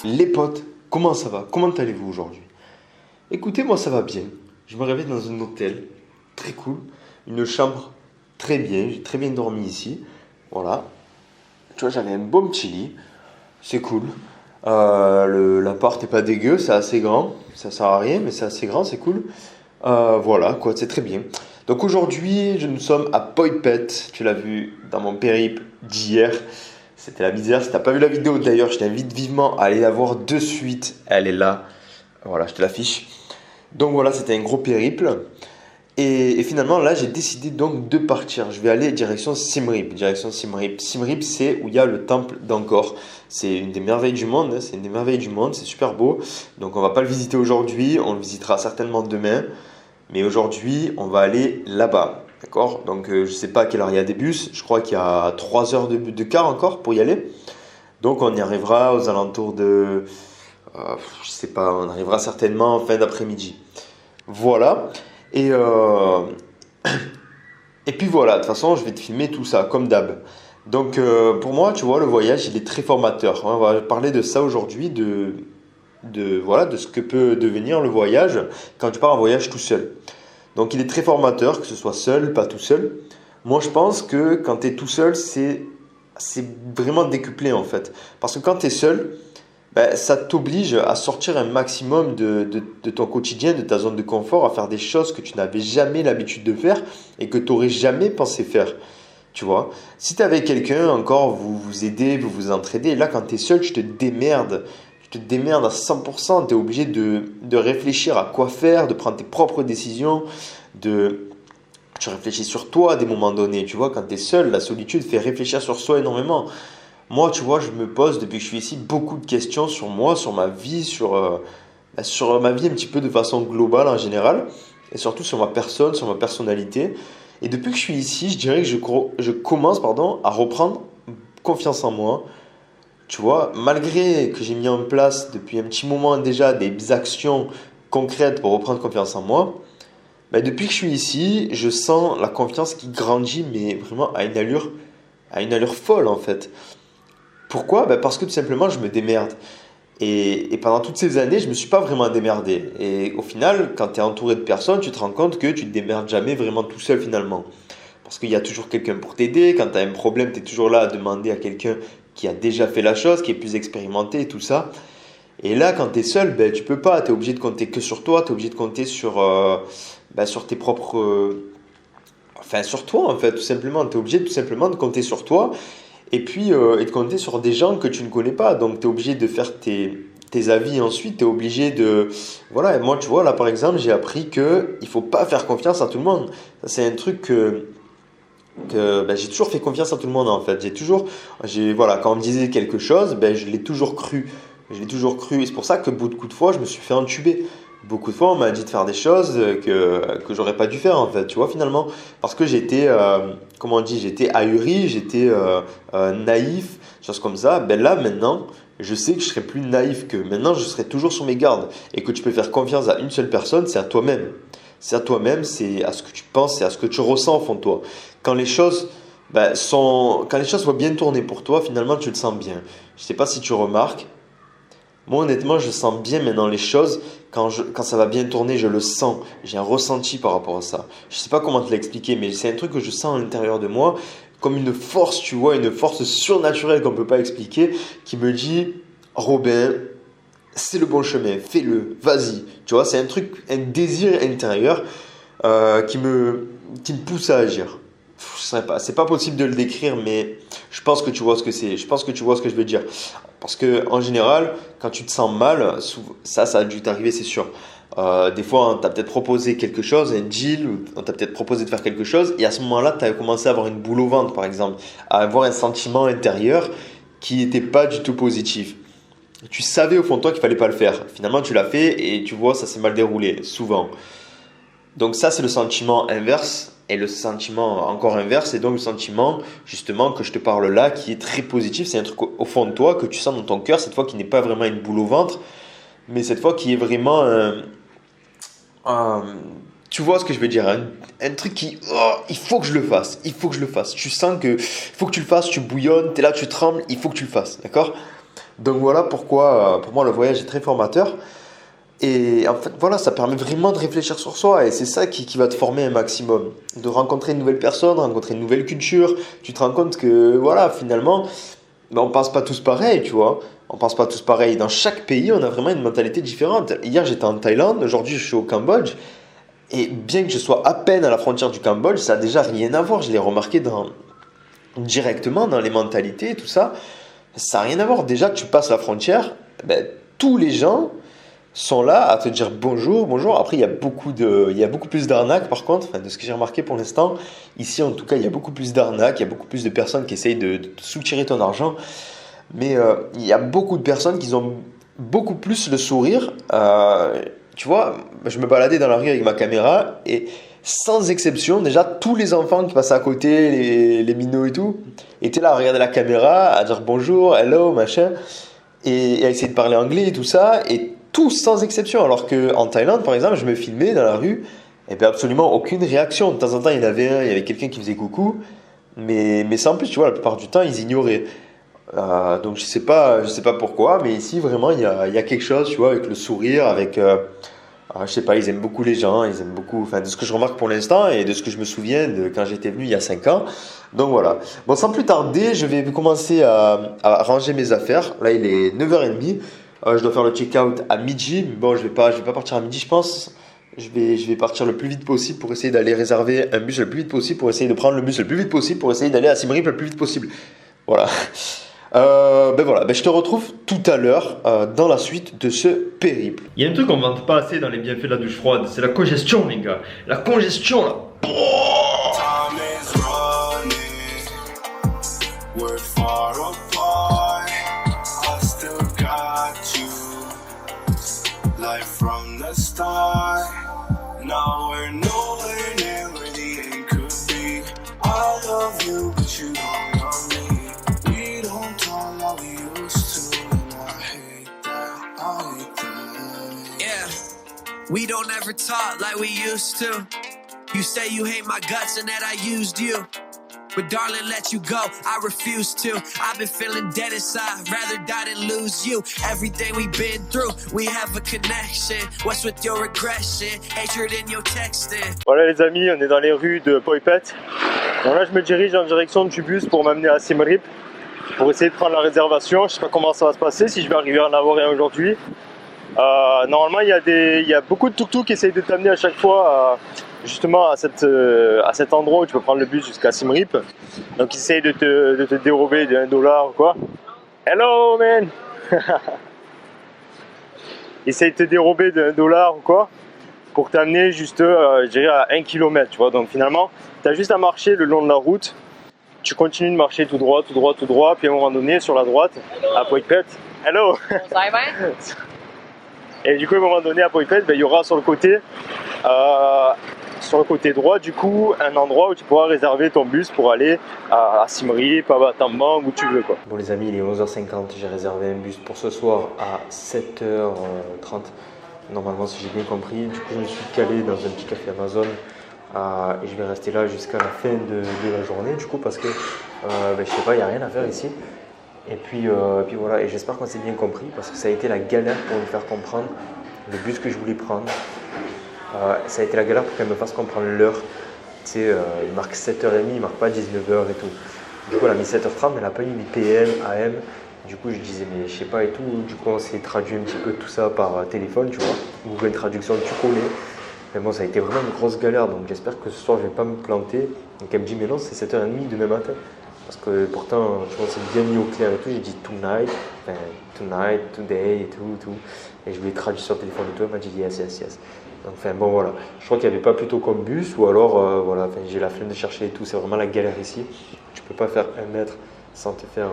Les potes, comment ça va? Comment allez-vous aujourd'hui? Écoutez, moi ça va bien. Je me réveille dans un hôtel, très cool, une chambre très bien, j'ai très bien dormi ici. Voilà, tu vois, j'avais un bon petit lit, c'est cool. L'appart est pas dégueu, c'est assez grand, ça sert à rien, mais c'est assez grand, c'est cool. Voilà, quoi, c'est très bien. Donc aujourd'hui, nous sommes à Poipet, tu l'as vu dans mon périple d'hier. C'était la misère. Si t'as pas vu la vidéo d'ailleurs, je t'invite vivement à aller la voir de suite. Elle est là. Voilà, je te l'affiche. Donc voilà, c'était un gros périple. Et finalement, là, j'ai décidé donc de partir. Je vais aller direction Siem Reap. Direction Siem Reap. Siem Reap, c'est où il y a le temple d'Angkor. C'est une des merveilles du monde. Hein. C'est une des merveilles du monde. C'est super beau. Donc on va pas le visiter aujourd'hui. On le visitera certainement demain. Mais aujourd'hui, on va aller là-bas. D'accord? Donc je sais pas à quelle heure il y a des bus. Je crois qu'il y a 3 heures de car encore pour y aller. Donc on y arrivera aux alentours de... je sais pas, on arrivera certainement en fin d'après-midi. Voilà. Et, euh, et puis voilà, de toute façon, je vais te filmer tout ça, comme d'hab. Donc pour moi, tu vois, le voyage, il est très formateur. On va parler de ça aujourd'hui, voilà, de ce que peut devenir le voyage quand tu pars en voyage tout seul. Donc il est très formateur, que ce soit seul, pas tout seul. Moi, je pense que quand tu es tout seul, c'est vraiment décuplé en fait. Parce que quand tu es seul, ben, ça t'oblige à sortir un maximum de ton quotidien, de ta zone de confort, à faire des choses que tu n'avais jamais l'habitude de faire et que tu n'aurais jamais pensé faire. Tu vois, si tu es avec quelqu'un, encore, vous vous aidez, vous vous entraidez. Et là, quand tu es seul, tu te démerdes. Tu te démerdes à 100%. Tu es obligé de réfléchir à quoi faire, de prendre tes propres décisions, de, tu réfléchis sur toi à des moments donnés. Tu vois, quand tu es seul, la solitude fait réfléchir sur soi énormément. Moi, tu vois, je me pose depuis que je suis ici beaucoup de questions sur moi, sur ma vie, sur ma vie un petit peu de façon globale en général, et surtout sur ma personne, sur ma personnalité. Et depuis que je suis ici, je dirais que je commence à reprendre confiance en moi. Tu vois, malgré que j'ai mis en place depuis un petit moment déjà des actions concrètes pour reprendre confiance en moi, ben, depuis que je suis ici, je sens la confiance qui grandit, mais vraiment à une allure folle en fait. Pourquoi? Ben parce que tout simplement, je me démerde. Et pendant toutes ces années, je ne me suis pas vraiment démerdé. Et au final, quand tu es entouré de personnes, tu te rends compte que tu ne te démerdes jamais vraiment tout seul finalement. Parce qu'il y a toujours quelqu'un pour t'aider. Quand tu as un problème, tu es toujours là à demander à quelqu'un qui a déjà fait la chose, qui est plus expérimenté et tout ça. Et là, quand tu es seul, ben, tu peux pas. Tu es obligé de compter que sur toi. Tu es obligé de compter sur tes propres... enfin, sur toi en fait, tout simplement. Tu es obligé tout simplement de compter sur toi et puis et de compter sur des gens que tu ne connais pas. Donc tu es obligé de faire tes avis ensuite, tu es obligé de... Voilà, et moi tu vois, là par exemple, j'ai appris que il faut pas faire confiance à tout le monde. Ça, c'est un truc que ben, j'ai toujours fait confiance à tout le monde en fait. Voilà, quand on me disait quelque chose, ben, je l'ai toujours cru. Je l'ai toujours cru et c'est pour ça que beaucoup de fois, je me suis fait entuber. Beaucoup de fois, on m'a dit de faire des choses que j'aurais pas dû faire en fait, tu vois, finalement. Parce que j'étais, comment on dit, j'étais ahuri, j'étais naïf, choses comme ça. Ben là, maintenant, je sais que je serai plus naïf que maintenant, je serai toujours sur mes gardes. Et que tu peux faire confiance à une seule personne, c'est à toi-même. C'est à toi-même, c'est à ce que tu penses, c'est à ce que tu ressens au fond de toi. Quand les choses, quand les choses soient bien tournées pour toi, finalement, tu le sens bien. Je sais pas si tu remarques, moi, honnêtement, je sens bien maintenant les choses. Quand ça va bien tourner, je le sens. J'ai un ressenti par rapport à ça. Je sais pas comment te l'expliquer, mais c'est un truc que je sens à l'intérieur de moi, comme une force, tu vois, une force surnaturelle qu'on peut pas expliquer, qui me dit, Robin, c'est le bon chemin, fais-le, vas-y. Tu vois, c'est un truc, un désir intérieur qui me pousse à agir. Je sais pas, c'est pas possible de le décrire, mais je pense que tu vois ce que c'est. Je pense que tu vois ce que je veux dire. Parce que en général, quand tu te sens mal, ça a dû t'arriver, c'est sûr. Des fois, on t'a peut-être proposé quelque chose, un deal, ou on t'a peut-être proposé de faire quelque chose, et à ce moment-là, tu as commencé à avoir une boule au ventre, par exemple, à avoir un sentiment intérieur qui n'était pas du tout positif. Tu savais au fond de toi qu'il fallait pas le faire. Finalement, tu l'as fait et tu vois, ça s'est mal déroulé, souvent. Donc ça, c'est le sentiment inverse. Et le sentiment encore inverse, c'est donc le sentiment justement que je te parle là, qui est très positif. C'est un truc au fond de toi que tu sens dans ton cœur, cette fois qui n'est pas vraiment une boule au ventre, mais cette fois qui est vraiment un- tu vois ce que je veux dire, un truc qui, oh, il faut que je le fasse, il faut que je le fasse. Tu sens que il faut que tu le fasses, tu bouillonnes, tu es là, tu trembles, il faut que tu le fasses, d'accord? Donc voilà pourquoi pour moi le voyage est très formateur. Et en fait, voilà, ça permet vraiment de réfléchir sur soi et c'est ça qui va te former un maximum. De rencontrer une nouvelle personne, rencontrer une nouvelle culture. Tu te rends compte que, voilà, finalement, ben, on pense pas tous pareil, tu vois. On pense pas tous pareil. Dans chaque pays, on a vraiment une mentalité différente. Hier, j'étais en Thaïlande, aujourd'hui, je suis au Cambodge. Et bien que je sois à peine à la frontière du Cambodge, ça a déjà rien à voir. Je l'ai remarqué directement dans les mentalités et tout ça. Ça n'a rien à voir. Déjà, tu passes la frontière, ben, tous les gens sont là à te dire bonjour, bonjour. Après, il y a beaucoup plus d'arnaques par contre, enfin, de ce que j'ai remarqué pour l'instant. Ici, en tout cas, il y a beaucoup plus d'arnaques, il y a beaucoup plus de personnes qui essayent de te soutirer ton argent. Mais il y a beaucoup de personnes qui ont beaucoup plus le sourire. Tu vois, je me baladais dans la rue avec ma caméra et sans exception, déjà, tous les enfants qui passaient à côté, les minots et tout, étaient là à regarder la caméra, à dire bonjour, hello, machin, et à essayer de parler anglais et tout ça. Et tous sans exception. Alors qu'en Thaïlande, par exemple, je me filmais dans la rue, et bien absolument aucune réaction. De temps en temps, il y avait quelqu'un qui faisait coucou, mais sans plus, tu vois, la plupart du temps, ils ignoraient. Donc je sais pas pourquoi, mais ici, vraiment, il y a quelque chose, tu vois, avec le sourire, avec... je sais pas, ils aiment beaucoup les gens, ils aiment beaucoup, enfin, de ce que je remarque pour l'instant et de ce que je me souviens de quand j'étais venu il y a 5 ans. Donc voilà. Bon, sans plus tarder, je vais commencer à ranger mes affaires. Là, il est 9h30. Je dois faire le check-out à midi. Mais bon, je vais pas partir à midi, je pense. Je vais partir le plus vite possible pour essayer d'aller réserver un bus le plus vite possible, pour essayer de prendre le bus le plus vite possible, pour essayer d'aller à Siem Reap le plus vite possible. Voilà. Je te retrouve tout à l'heure dans la suite de ce périple. Il y a un truc qu'on ne vante pas assez dans les bienfaits de la douche froide, c'est la congestion, les gars. La congestion, là. Time is running, we're far apart. I still got you, like from the start. Now we're nowhere near where the end could be. I love you, but you don't love me. We don't talk like we used to, and I hate that. Yeah, we don't ever talk like we used to. You say you hate my guts and that I used you. But darling, let you go, I refuse to. I've been feeling dead inside, rather die than lose you. Everything we've been through, we have a connection. What's with your regression, hatred in your texting? Voilà les amis, on est dans les rues de Phoi Phet. Donc là je me dirige en direction du bus pour m'amener à Siem Reap, pour essayer de prendre la réservation. Je sais pas comment ça va se passer, si je vais arriver à en avoir un aujourd'hui. Normalement il y a beaucoup de tuk-tuk qui essayent de t'amener à chaque fois justement à cet endroit où tu peux prendre le bus jusqu'à Siem Reap. Donc ils essayent de te dérober de $1 ou quoi. Hello man. Ils essayent de te dérober de $1 ou quoi pour t'amener juste je dirais à 1 km, tu vois. Donc finalement tu as juste à marcher le long de la route. Tu continues de marcher tout droit, puis à un moment donné sur la droite à Phoi Phet. Hello. Et du coup, à un moment donné, à Phoi Phet, il y aura sur le côté droit, du coup, un endroit où tu pourras réserver ton bus pour aller à Siem Reap, à Battambang, où tu veux, quoi. Bon les amis, il est 11h50, j'ai réservé un bus pour ce soir à 7h30. Normalement, si j'ai bien compris, du coup je me suis calé dans un petit café Amazon et je vais rester là jusqu'à la fin de la journée, du coup, parce que je sais pas, il n'y a rien à faire ici. Et puis voilà, et j'espère qu'on s'est bien compris parce que ça a été la galère pour me faire comprendre le bus que je voulais prendre. Ça a été la galère pour qu'elle me fasse comprendre l'heure. Tu sais, il marque 7h30, il marque pas 19h et tout. Du coup, elle a mis 7h30, mais elle n'a pas mis PM, AM. Du coup, je disais, mais je sais pas et tout. Du coup, on s'est traduit un petit peu tout ça par téléphone, tu vois. Google Traduction, tu connais. Mais bon, ça a été vraiment une grosse galère. Donc, j'espère que ce soir, je vais pas me planter. Donc, elle me dit, mais non, c'est 7h30 demain matin. Parce que pourtant, tu vois, c'est bien mis au clair et tout. J'ai dit tonight, today et tout. Et je lui ai traduit sur le téléphone et tout. Elle m'a dit yes. Donc, enfin, bon, voilà. Je crois qu'il n'y avait pas plutôt comme bus ou alors, voilà, enfin, j'ai la flemme de chercher et tout. C'est vraiment la galère ici. Tu peux pas faire 1 mètre sans te faire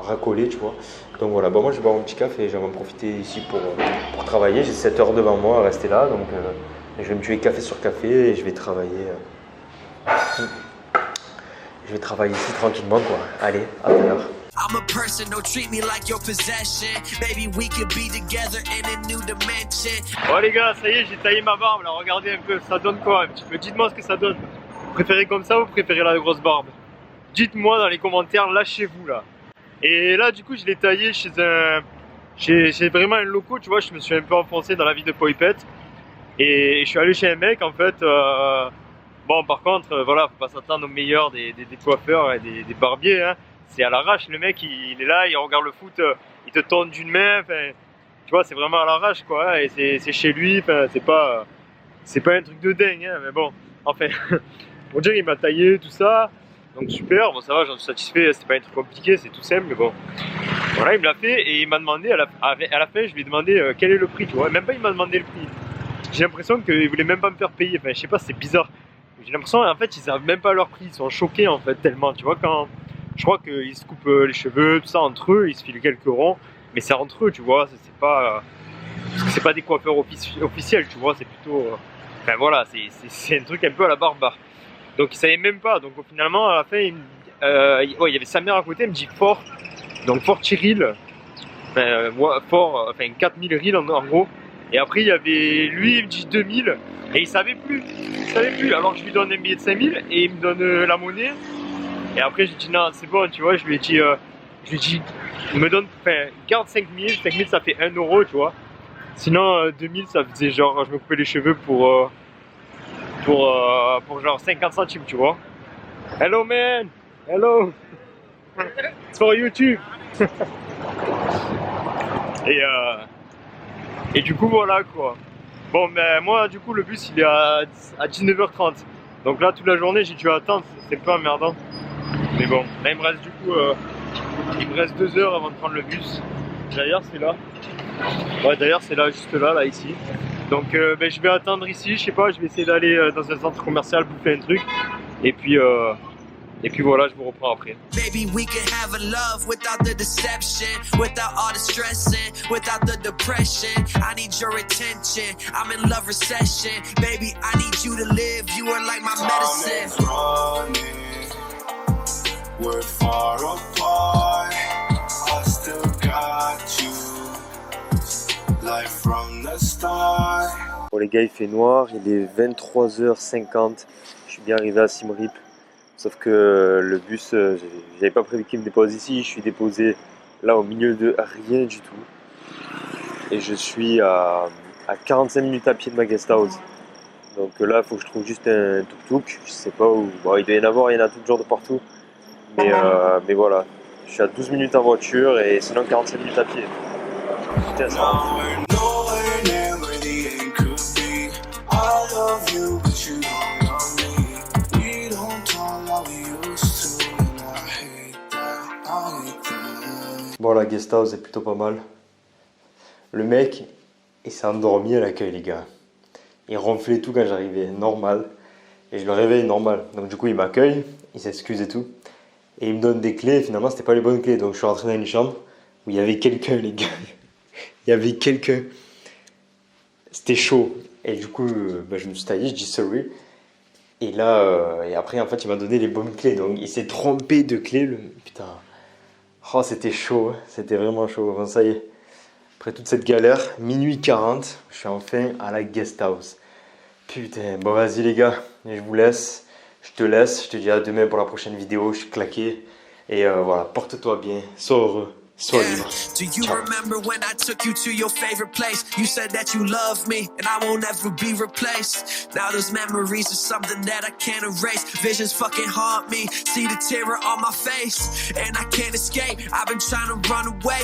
racoler, tu vois. Donc, voilà. Bon, moi, je vais boire mon petit café et je vais en profiter ici pour travailler. J'ai 7 heures devant moi à rester là. Donc, je vais me tuer café sur café et je vais travailler. Je vais travailler ici tranquillement, quoi. Allez, à tout à l'heure. I'm a person, don't treat me like your possession. Maybe we could be together in a new dimension. Bon les gars, ça y est, j'ai taillé ma barbe là, regardez un peu, ça donne quoi un petit peu? Dites-moi ce que ça donne. Vous préférez comme ça ou vous préférez la grosse barbe? Dites-moi dans les commentaires, lâchez-vous là. Et là, du coup, je l'ai taillé chez vraiment un loco, tu vois. Je me suis un peu enfoncé dans la vie de Poipette. Et je suis allé chez un mec, en fait. Bon, par contre, voilà, faut pas s'attendre au meilleur des coiffeurs et des barbiers, hein. C'est à l'arrache, le mec, il est là, il regarde le foot, il te tourne d'une main, tu vois, c'est vraiment à l'arrache, quoi, hein, et c'est chez lui, c'est pas un truc de dingue, hein, mais bon, enfin, pour dire, il m'a taillé, tout ça, donc super, bon, ça va, j'en suis satisfait, c'était pas un truc compliqué, c'est tout simple, mais bon, voilà, il me l'a fait, et il m'a demandé, à la fin, je lui ai demandé quel est le prix, tu vois, même pas il m'a demandé le prix, j'ai l'impression qu'il voulait même pas me faire payer, enfin, je sais pas, c'est bizarre, j'ai l'impression, en fait, ils savent même pas leur prix, ils sont choqués, en fait, tellement, tu vois, quand... Je crois qu'ils se coupent les cheveux, tout ça entre eux, ils se filent quelques ronds, mais c'est entre eux, tu vois, c'est pas... parce que c'est pas des coiffeurs officiels, tu vois, c'est plutôt... enfin voilà, c'est un truc un peu à la barbare. Donc ils savaient même pas, donc finalement, à la fin, il y avait sa mère à côté, elle me dit Fort, donc Fort Cyril, Fort, 4000 Ril en gros, et après il y avait, lui il me dit 2000, et il savait plus, alors je lui donne un billet de 5000, et il me donne la monnaie. Et après, j'ai dit non, c'est bon, tu vois, je lui ai dit, il me donne, garde 5000, 5000 ça fait 1 euro, tu vois. Sinon, 2000 ça faisait genre, je me coupais les cheveux pour genre 50 centimes, tu vois. Hello man, hello, it's for YouTube. et du coup, voilà quoi. Bon, ben moi, du coup, le bus il est à 19h30. Donc là, toute la journée, j'ai dû attendre, c'est pas emmerdant. Mais bon, là il me reste du coup, il me reste 2 heures avant de prendre le bus. D'ailleurs c'est là. Ouais, d'ailleurs c'est là, juste là, ici. Donc ben, je vais attendre ici, je sais pas, je vais essayer d'aller dans un centre commercial bouffer un truc. Et puis voilà, je vous reprends après. Baby, we can have a love without the deception, without all the stressing, without the depression. I need your attention. I'm in love recession. Baby, I need you to live. You are like my medicine. We're far apart, I still got you, like from the start. Bon les gars, il fait noir, il est 23h50, je suis bien arrivé à Siem Reap, sauf que le bus, j'avais pas prévu qu'il me dépose ici, je suis déposé là au milieu de rien du tout, et je suis à 45 minutes à pied de ma guest house. Donc là, il faut que je trouve juste un tuk-tuk, je sais pas où, bon, il doit y en avoir, il y en a tout genre de partout. Mais voilà, je suis à 12 minutes en voiture et sinon 45 minutes à pied. Putain, ça Bon, la guest house est plutôt pas mal. Le mec, il s'est endormi à l'accueil, les gars. Il ronflait tout quand j'arrivais, normal. Et je le réveille normal. Donc du coup, il m'accueille, il s'excuse et tout. Et il me donne des clés, et finalement c'était pas les bonnes clés, donc je suis rentré dans une chambre où il y avait quelqu'un, les gars. Il y avait quelqu'un. C'était chaud. Et du coup, je me suis taillé, je dis sorry. Et là, et après en fait il m'a donné les bonnes clés, donc il s'est trompé de clés, putain. Oh, c'était chaud, c'était vraiment chaud. Bon, ça y est, après toute cette galère, minuit 40, je suis enfin à la guest house. Putain, bon vas-y les gars, je vous laisse. Je te laisse, je te dis à demain pour la prochaine vidéo, je suis claqué. Et voilà, porte-toi bien, sois heureux, sois libre. Do you remember when I took you to your favorite place? You said that you love me and I won't ever be replaced. Now those memories are something that I can't erase. Visions fucking haunt me, see the terror on my face, and I can't escape. I've been trying to run away,